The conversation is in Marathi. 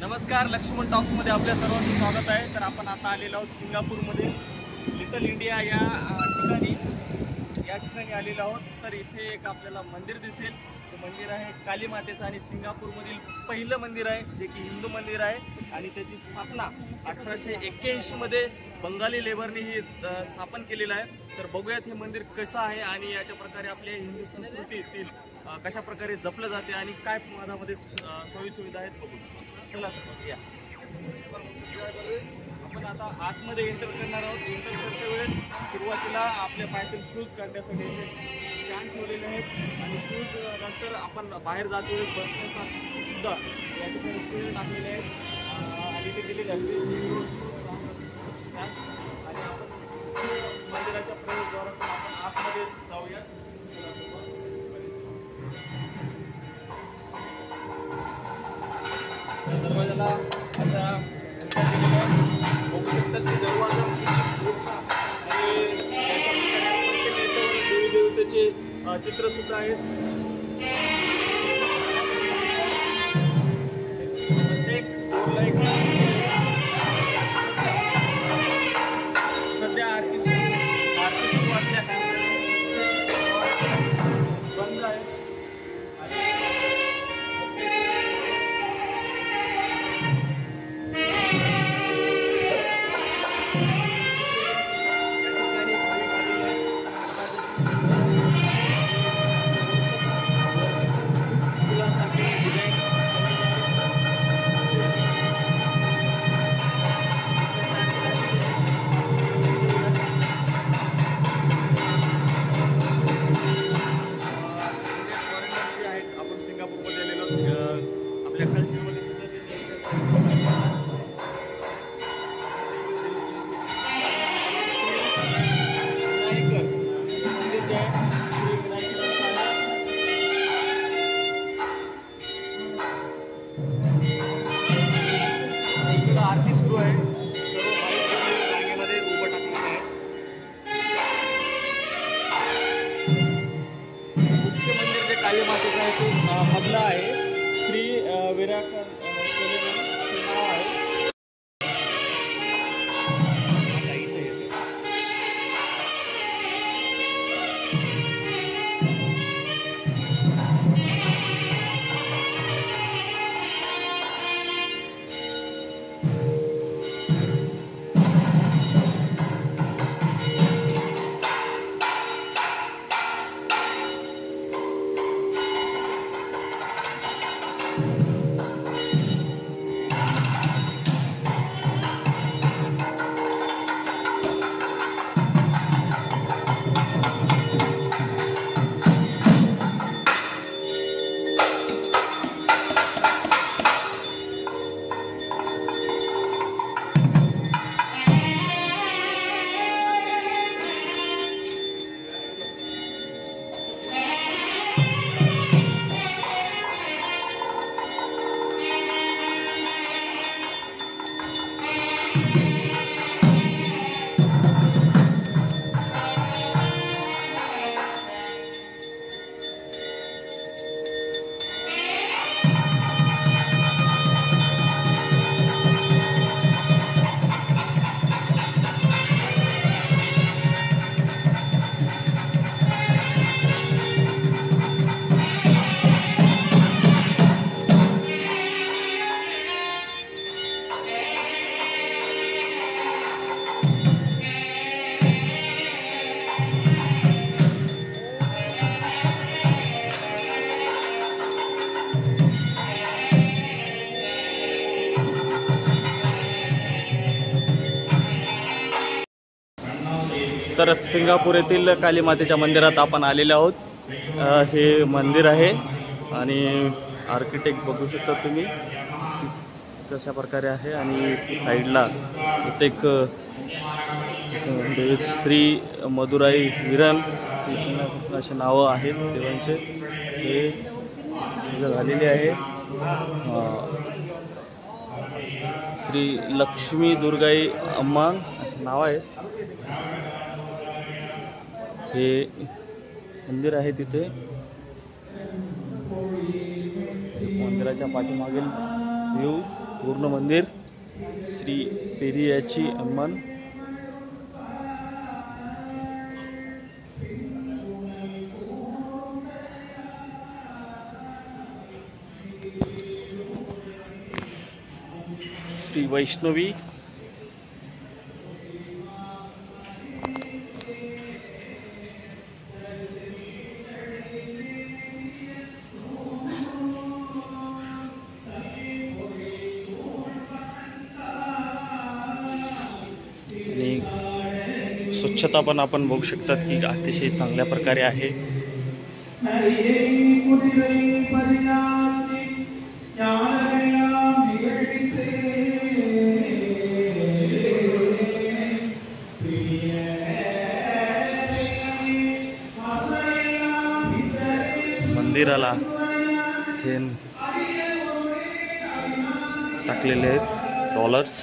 नमस्कार, लक्ष्मण टॉक्समध्ये आपल्या सर्वांचं स्वागत आहे। तर आपण आता आलेलो आहोत सिंगापूरमध्ये लिटल इंडिया या ठिकाणी आलेलो आहोत। तर इथे एक आपल्याला मंदिर दिसेल, ते मंदिर आहे काली मातेचं आणि सिंगापूरमधील पहिलं मंदिर आहे जे की हिंदू मंदिर आहे आणि त्याची स्थापना 1881 मध्ये बंगाली लेबरने ही स्थापन केलेलं आहे। तर बघूयात हे मंदिर कसं आहे आणि याच्या प्रकारे आपल्या हिंदू संस्कृतीतील कशा प्रकारे जपलं जाते आणि काय मधामध्ये सोयी सुविधा आहेत बघू। चला या आपण आता आतमध्ये एंटर करणार आहोत। एंटर करते वेळेस सुरुवातीला आपल्या पायातील शूज काढण्यासाठी स्टँड ठेवलेले आहेत आणि शूज नंतर आपण बाहेर जातो वेळेस बसण्यासाठी सुद्धा या ठिकाणी शूज टाकलेले आहेत आणि ते दिलेले आहेत आणि आपण मंदिराच्या प्रवेशद्वारातून आपण आतमध्ये जाऊया। दरवाजाला अशा बघू शकतात की दरवाजा आणि देवी देवतेचे चित्र सुद्धा आहेत। प्रत्येक सध्या आरती सुरू असल्या बंद आहे आपल्या कल्चरमध्ये सुद्धा आरती सुरू आहे। रांगेमध्ये उभं टाकलेलं आहे। मुख्य मंदिर जे काली मातेचं आहे ते मधलं आहे। श्री विराट नाव आहे। तर सिंगापूर येथील काली मातेच्या मंदिरात आपण आलेलो आहोत। हे मंदिर आहे आणि आर्किटेक्ट बघू शकता तुम्ही कशा प्रकारे आहे आणि ती साईडला प्रत्येक श्री मदुराई वीरन असे नावं आहेत देवांचे हे झालेले आहे। श्री लक्ष्मी दुर्गाई अम्मा असे नाव आहे। हे मंदिर आहे तिथे मंदिराच्या पाठीमागील व्ह्यू पूर्ण मंदिर श्री पेरियाची अम्मन. श्री वैष्णवी. आणि स्वच्छता पण आपण बघू शकतात की अतिशय चांगल्या प्रकारे आहे. मंदिराला थेंब टाकलेले आहेत डॉलर्स.